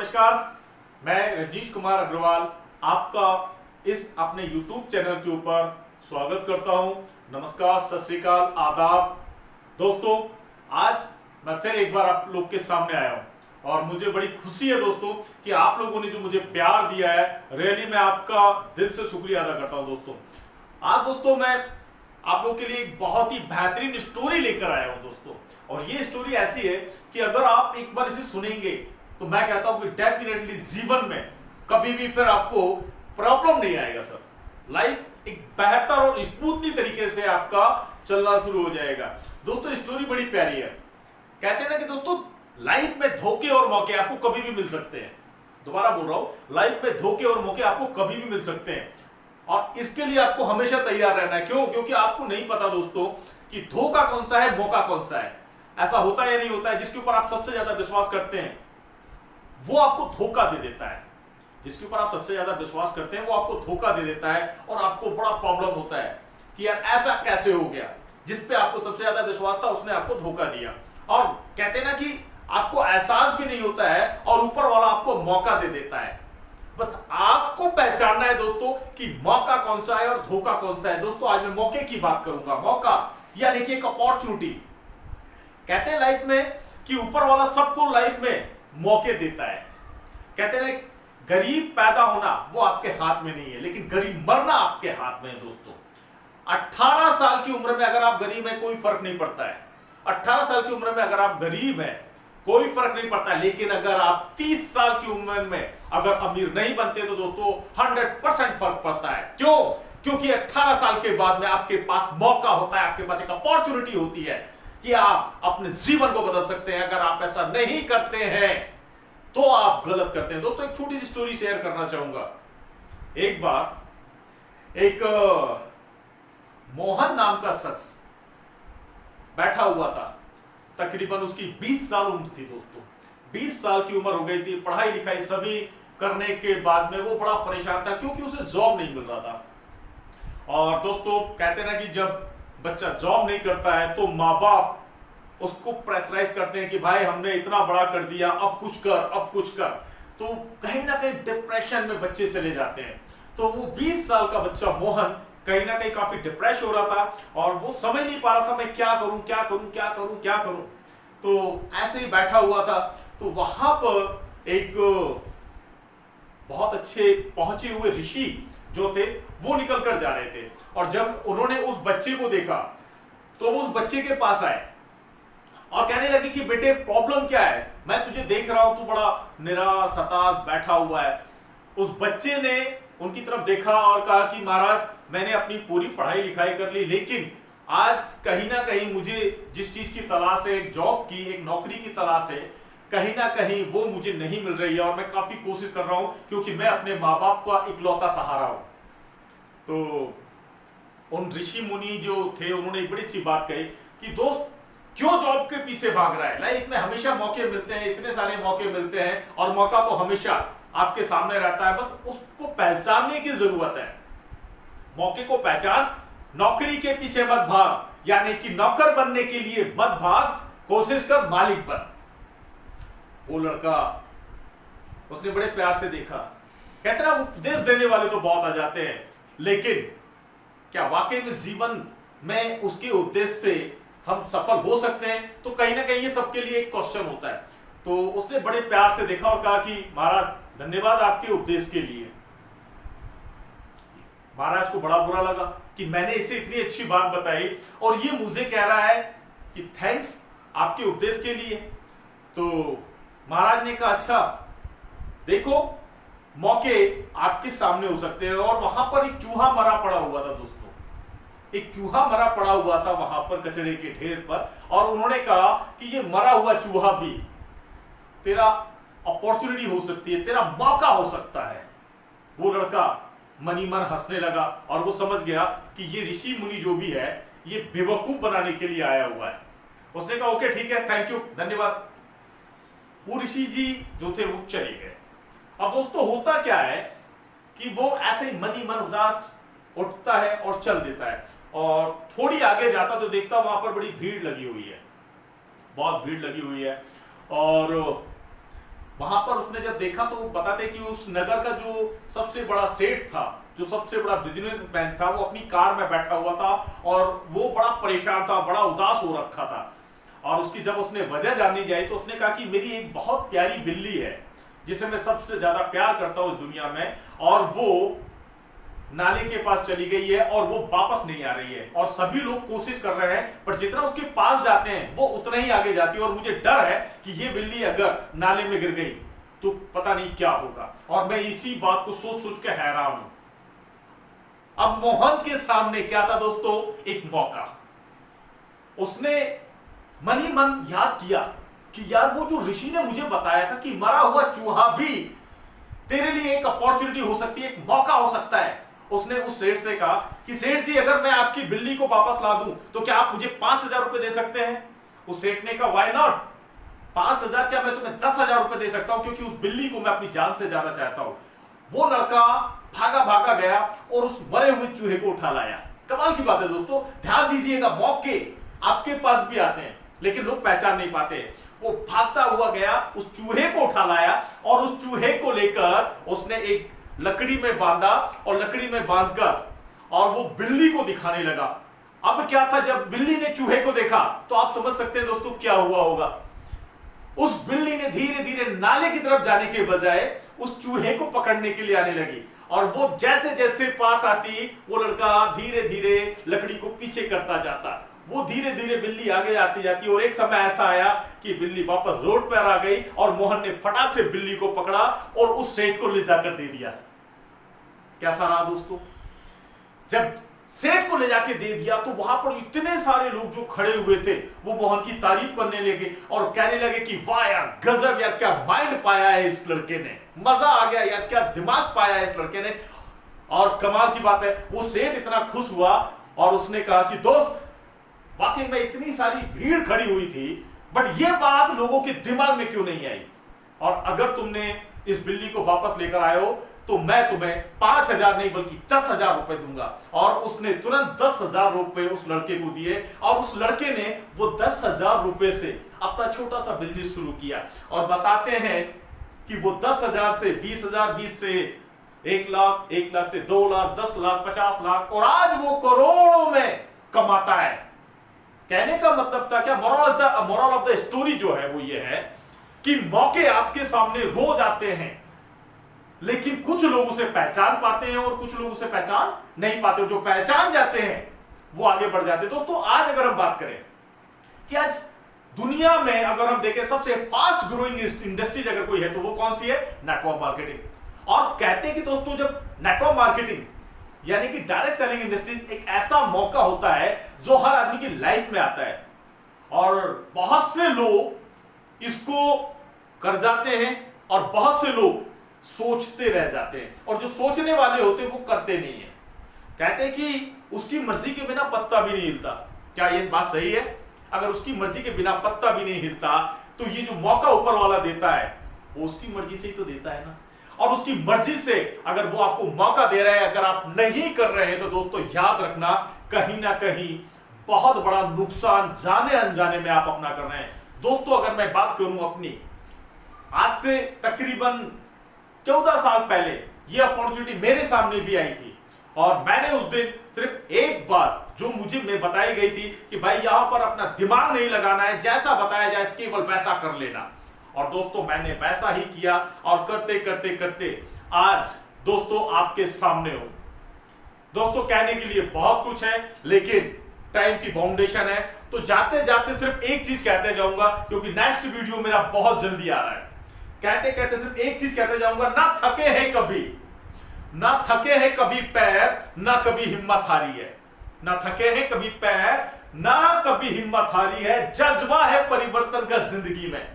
नमस्कार, मैं रजनीश कुमार अग्रवाल आपका इस अपने YouTube चैनल के ऊपर स्वागत करता हूं। नमस्कार, सत श्री अकाल, आदाब। दोस्तों, आज मैं फिर एक बार आप लोग के सामने आया हूं और मुझे बड़ी खुशी है दोस्तों कि आप लोगों ने जो मुझे प्यार दिया है, रियली मैं आपका दिल से शुक्रिया अदा करता हूं। दोस्तों, आज दोस्तों मैं आप लोगों के लिए एक बहुत ही बेहतरीन स्टोरी लेकर आया हूं दोस्तों। और ये स्टोरी ऐसी है कि अगर आप एक बार इसे सुनेंगे तो मैं कहता हूं कि डेफिनेटली जीवन में कभी भी फिर आपको प्रॉब्लम नहीं आएगा सर। लाइफ एक बेहतर और स्मूथली तरीके से आपका चलना शुरू हो जाएगा। दोस्तों, स्टोरी बड़ी प्यारी है। कहते हैं ना कि दोस्तों, लाइफ में धोखे और मौके आपको कभी भी मिल सकते हैं। दोबारा बोल रहा हूं, लाइफ में धोखे और मौके आपको कभी भी मिल सकते हैं और इसके लिए आपको हमेशा तैयार रहना है। क्यों? क्योंकि आपको नहीं पता दोस्तों कि धोखा कौन सा है, मौका कौन सा है। ऐसा होता है या नहीं होता है, जिसके ऊपर आप सबसे ज्यादा विश्वास करते हैं वो आपको धोखा दे देता है। जिसके ऊपर आप सबसे ज्यादा विश्वास करते हैं वो आपको धोखा दे देता है और आपको बड़ा प्रॉब्लम होता है कि यार ऐसा कैसे हो गया। जिस पे आपको सबसे ज्यादा विश्वास था उसने आपको धोखा दिया। और कहते हैं ना कि आपको एहसास भी नहीं होता है और ऊपर वाला आपको मौका दे देता है। बस आपको पहचानना है दोस्तों कि मौका कौन सा है और धोखा कौन सा है। दोस्तों, आज मैं मौके की बात करूंगा। मौका यानी कि एक अपॉर्चुनिटी। कहते हैं लाइफ में कि ऊपर वाला सबको लाइफ में मौके देता है। कहते हैं गरीब पैदा होना वो आपके हाथ में नहीं है, लेकिन गरीब मरना आपके हाथ में है। दोस्तों, 18 साल की उम्र में अगर आप गरीब हैं कोई फर्क नहीं पड़ता है। 18 साल की उम्र में अगर आप गरीब हैं कोई फर्क नहीं पड़ता है, लेकिन अगर आप 30 साल की उम्र में अगर अमीर नहीं बनते तो दोस्तों 100% फर्क पड़ता है। क्यों? क्योंकि 18 साल के बाद में आपके पास मौका होता है, आपके पास एक अपॉर्चुनिटी होती है कि आप अपने जीवन को बदल सकते हैं। अगर आप ऐसा नहीं करते हैं तो आप गलत करते हैं। दोस्तों, एक छोटी सी स्टोरी शेयर करना चाहूंगा। एक बार एक मोहन नाम का शख्स बैठा हुआ था। तकरीबन उसकी 20 साल उम्र थी। दोस्तों, 20 साल की उम्र हो गई थी। पढ़ाई लिखाई सभी करने के बाद में वो बड़ा परेशान था क्योंकि उसे जॉब नहीं मिल रहा था। और दोस्तों, कहते हैं ना कि जब बच्चा जॉब नहीं करता है तो माँ बाप उसको प्रेशराइज करते हैं कि भाई हमने इतना बड़ा कर दिया, अब कुछ कर, अब कुछ कर। तो कहीं ना कहीं डिप्रेशन में बच्चे चले जाते हैं। तो वो 20 साल का बच्चा मोहन कहीं ना कहीं काफी डिप्रेस हो रहा था और वो समझ नहीं पा रहा था मैं क्या करूं, क्या करूं, क्या करूं, क्या करूं। तो ऐसे ही बैठा हुआ था। तो वहां पर एक बहुत अच्छे पहुंचे हुए ऋषि जो थे वो निकल कर जा रहे थे और जब उन्होंने उस बच्चे को देखा तो वो उस बच्चे के पास आए और कहने लगे कि बेटे प्रॉब्लम क्या है, मैं तुझे देख रहा हूं तू बड़ा निराश हताश बैठा हुआ है। उस बच्चे ने उनकी तरफ देखा और कहा कि महाराज, मैंने अपनी पूरी पढ़ाई लिखाई कर ली, लेकिन आज कहीं ना कहीं मुझे जिस चीज की तलाश है, एक जॉब की, एक नौकरी की तलाश है, कहीं ना कहीं वो मुझे नहीं मिल रही है और मैं काफी कोशिश कर रहा हूं क्योंकि मैं अपने माँ बाप का इकलौता सहारा हूं। तो उन ऋषि मुनि जो थे उन्होंने एक बड़ी अच्छी बात कही कि दोस्त, क्यों जॉब के पीछे भाग रहा है? लाइफ में हमेशा मौके मिलते हैं, इतने सारे मौके मिलते हैं और मौका तो हमेशा आपके सामने रहता है। बस उसको पहचानने की जरूरत है। मौके को पहचान, नौकरी के पीछे मत भाग, यानी कि नौकर बनने के लिए मत भाग, कोशिश कर मालिक बन। वो लड़का, उसने बड़े प्यार से देखा। कहते ना, उपदेश देने वाले तो बहुत आ जाते हैं, लेकिन क्या वाकई में जीवन में उसके उपदेश से हम सफल हो सकते हैं? तो कहीं ना कहीं ये सबके लिए एक क्वेश्चन होता है। तो उसने बड़े प्यार से देखा और कहा कि महाराज, धन्यवाद आपके उपदेश के लिए। महाराज को बड़ा बुरा लगा कि मैंने इसे इतनी अच्छी बात बताई और ये मुझे कह रहा है कि थैंक्स आपके उपदेश के लिए। तो महाराज ने कहा, अच्छा देखो, मौके आपके सामने हो सकते हैं। और वहां पर एक चूहा मरा पड़ा हुआ था। दोस्तों, एक चूहा मरा पड़ा हुआ था वहां पर कचड़े के ढेर पर और उन्होंने कहा कि ये मरा हुआ चूहा भी तेरा अपॉर्चुनिटी हो सकती है, तेरा मौका हो सकता है। वो लड़का मनी मन हंसने लगा और वो समझ गया कि ये ऋषि मुनि जो भी है ये बेवकूफ बनाने के लिए आया हुआ है। उसने कहा ओके ठीक है, थैंक यू, धन्यवाद। वो ऋषि जी जो थे वो चले गए। अब दोस्तों, होता क्या है कि वो ऐसे ही मनी मन उदास उठता है और चल देता है और थोड़ी आगे जाता तो देखता वहां पर बड़ी भीड़ लगी हुई है, बहुत भीड़ लगी हुई है। और वहां पर उसने जब देखा तो बताते कि उस नगर का जो सबसे बड़ा सेठ था, जो सबसे बड़ा बिजनेसमैन था, वो अपनी कार में बैठा हुआ था और वो बड़ा परेशान था, बड़ा उदास हो रखा था। और उसकी जब उसने वजह जाननी जाए तो उसने कहा कि मेरी एक बहुत प्यारी बिल्ली है जिसे मैं सबसे ज्यादा प्यार करता हूं इस दुनिया में, और वो नाले के पास चली गई है और वो वापस नहीं आ रही है। और सभी लोग कोशिश कर रहे हैं, पर जितना उसके पास जाते हैं वो उतना ही आगे जाती है। और मुझे डर है कि ये बिल्ली अगर नाले में गिर गई तो पता नहीं क्या होगा। और मैं इसी बात को सोच सोच के हैरान हूं। अब मोहन के सामने क्या था दोस्तों, एक मौका। उसने मन ही मन याद किया कि यार वो जो ऋषि ने मुझे बताया था कि मरा हुआ चूहा भी तेरे लिए एक अपॉर्चुनिटी हो सकती है, एक मौका हो सकता है। उसने उस सेठ से कहा कि सेठ जी, अगर मैं आपकी बिल्ली को वापस ला दूं तो क्या आप मुझे 5,000 रुपए दे सकते हैं? उस सेठ ने कहा व्हाई नॉट, 5,000 क्या, मैं तुम्हें 10,000 रुपए दे सकता हूं, क्योंकि उस बिल्ली को मैं अपनी जान से ज्यादा चाहता हूं। वो लड़का भागा भागा गया और उस मरे हुए चूहे को उठा लाया। कमाल की बात है दोस्तों, ध्यान दीजिएगा, मौके आपके पास भी आते हैं लेकिन लोग पहचान नहीं पाते। वो भागता हुआ गया, उस चूहे को उठा लाया और उस चूहे को लेकर उसने एक लकड़ी में बांधा और लकड़ी में बांधकर और वो बिल्ली को दिखाने लगा। अब क्या था, जब बिल्ली ने चूहे को देखा तो आप समझ सकते हैं दोस्तों क्या हुआ होगा। उस बिल्ली ने धीरे धीरे नाले की तरफ जाने के बजाय उस चूहे को पकड़ने के लिए आने लगी। और वो जैसे जैसे पास आती, वो लड़का धीरे धीरे लकड़ी को पीछे करता जाता। वो धीरे धीरे बिल्ली आगे आती जाती और एक समय ऐसा आया कि बिल्ली वापस रोड पर आ गई और मोहन ने फटाक से बिल्ली को पकड़ा और उस सेठ को ले जाकर दे दिया। कैसा रहा दोस्तों? जब सेठ को ले जाके दे दिया तो वहां पर इतने सारे लोग जो खड़े हुए थे वो मोहन की तारीफ करने लगे और कहने लगे कि वाह यार, गजब यार, क्या माइंड पाया है इस लड़के ने, मजा आ गया यार, क्या दिमाग पाया है इस लड़के ने। और कमाल की बात है, वो सेठ इतना खुश हुआ और उसने कहा कि दोस्त, वाकई में इतनी सारी भीड़ खड़ी हुई थी, बट ये बात लोगों के दिमाग में क्यों नहीं आई? और अगर तुमने इस बिल्ली को वापस लेकर आए हो तो मैं तुम्हें 5,000 नहीं बल्कि 10,000 रुपए दूंगा। और उसने तुरंत 10,000 रुपए उस लड़के को दिए और उस लड़के ने वो 10,000 रुपए से अपना छोटा सा बिजनेस शुरू किया। और बताते हैं कि वो 10,000 से 20,000, 20 से 1 लाख, 1 लाख से 2 लाख, 10 लाख, 50 लाख और आज वो करोड़ों में कमाता है। कहने का मतलब था क्या, मोरल ऑफ द स्टोरी जो है वो ये है कि मौके आपके सामने रोज आते हैं, लेकिन कुछ लोग उसे पहचान पाते हैं और कुछ लोग उसे पहचान नहीं पाते। जो पहचान जाते हैं वो आगे बढ़ जाते हैं। दोस्तों, आज अगर हम बात करें कि आज दुनिया में अगर हम देखें सबसे फास्ट ग्रोइंग इंडस्ट्रीज अगर कोई है तो वो कौन सी है? Network marketing. और कहते हैं कि दोस्तों, जब नेटवर्क मार्केटिंग यानी कि डायरेक्ट सेलिंग इंडस्ट्रीज एक ऐसा मौका होता है जो हर आदमी की लाइफ में आता है और बहुत से लोग इसको कर जाते हैं और बहुत से लोग सोचते रह जाते हैं, और जो सोचने वाले होते हैं वो करते नहीं है। कहते हैं कि उसकी मर्जी के बिना पत्ता भी नहीं हिलता। क्या ये बात सही है? अगर उसकी मर्जी के बिना पत्ता भी नहीं हिलता तो ये जो मौका ऊपर वाला देता है वो उसकी मर्जी से ही तो देता है ना। और उसकी मर्जी से अगर वो आपको मौका दे रहा है, अगर आप नहीं कर रहे हैं तो दोस्तों याद रखना, कहीं ना कहीं बहुत बड़ा नुकसान जाने अनजाने में आप अपना कर रहे हैं। दोस्तों, अगर मैं बात करूं अपनी, आज से तकरीबन 14 साल पहले ये अपॉर्चुनिटी मेरे सामने भी आई थी और मैंने उस दिन सिर्फ एक बात जो मुझे में बताई गई थी कि भाई यहां पर अपना दिमाग नहीं लगाना है, जैसा बताया जाए केवल वैसा कर लेना। और दोस्तों, मैंने वैसा ही किया और करते करते करते आज दोस्तों आपके सामने हूं। दोस्तों, कहने के लिए बहुत कुछ है लेकिन टाइम की बाउंडेशन है, तो जाते जाते सिर्फ एक चीज कहते जाऊंगा क्योंकि नेक्स्ट वीडियो मेरा बहुत जल्दी आ रहा है। कहते कहते सिर्फ एक चीज कहते जाऊंगा, ना थके हैं कभी, ना थके हैं कभी पैर, ना कभी हिम्मत हारी है। ना थके हैं कभी पैर, ना कभी हिम्मत हारी है। जज्बा है परिवर्तन का जिंदगी में,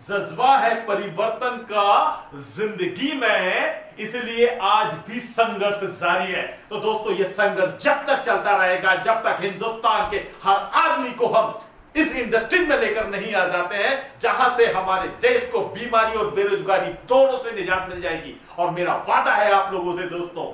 जज्बा है परिवर्तन का जिंदगी में, इसलिए आज भी संघर्ष जारी है। तो दोस्तों, ये संघर्ष जब तक चलता रहेगा, जब तक हिंदुस्तान के हर आदमी को हम इस इंडस्ट्री में लेकर नहीं आ जाते हैं जहां से हमारे देश को बीमारी और बेरोजगारी दोनों से निजात मिल जाएगी। और मेरा वादा है आप लोगों से दोस्तों,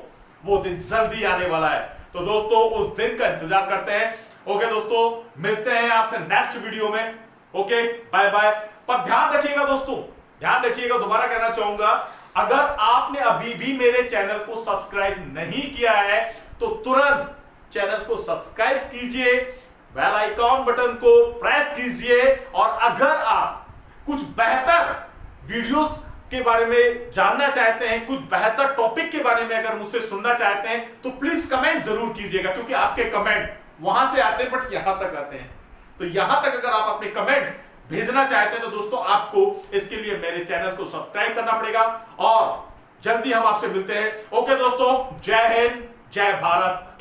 वो दिन जल्दी आने वाला है। तो दोस्तों, उस दिन का इंतजार करते हैं। ओके दोस्तों, मिलते हैं आपसे नेक्स्ट वीडियो में। Okay, bye bye. पर ध्यान रखिएगा दोस्तों, ध्यान रखिएगा, दोबारा कहना चाहूंगा, अगर आपने अभी भी मेरे चैनल को सब्सक्राइब नहीं किया है तो तुरंत चैनल को सब्सक्राइब कीजिए, बेल आइकॉन बटन को प्रेस कीजिए, और अगर आप कुछ बेहतर वीडियोस के बारे में जानना चाहते हैं, कुछ बेहतर टॉपिक के बारे में अगर मुझसे सुनना चाहते हैं तो प्लीज कमेंट जरूर कीजिएगा, क्योंकि आपके कमेंट वहां से आते हैं बट यहां तक आते हैं। तो यहां तक अगर आप अपने कमेंट भेजना चाहते हैं तो दोस्तों आपको इसके लिए मेरे चैनल को सब्सक्राइब करना पड़ेगा, और जल्दी हम आपसे मिलते हैं। ओके दोस्तों, जय हिंद, जय भारत।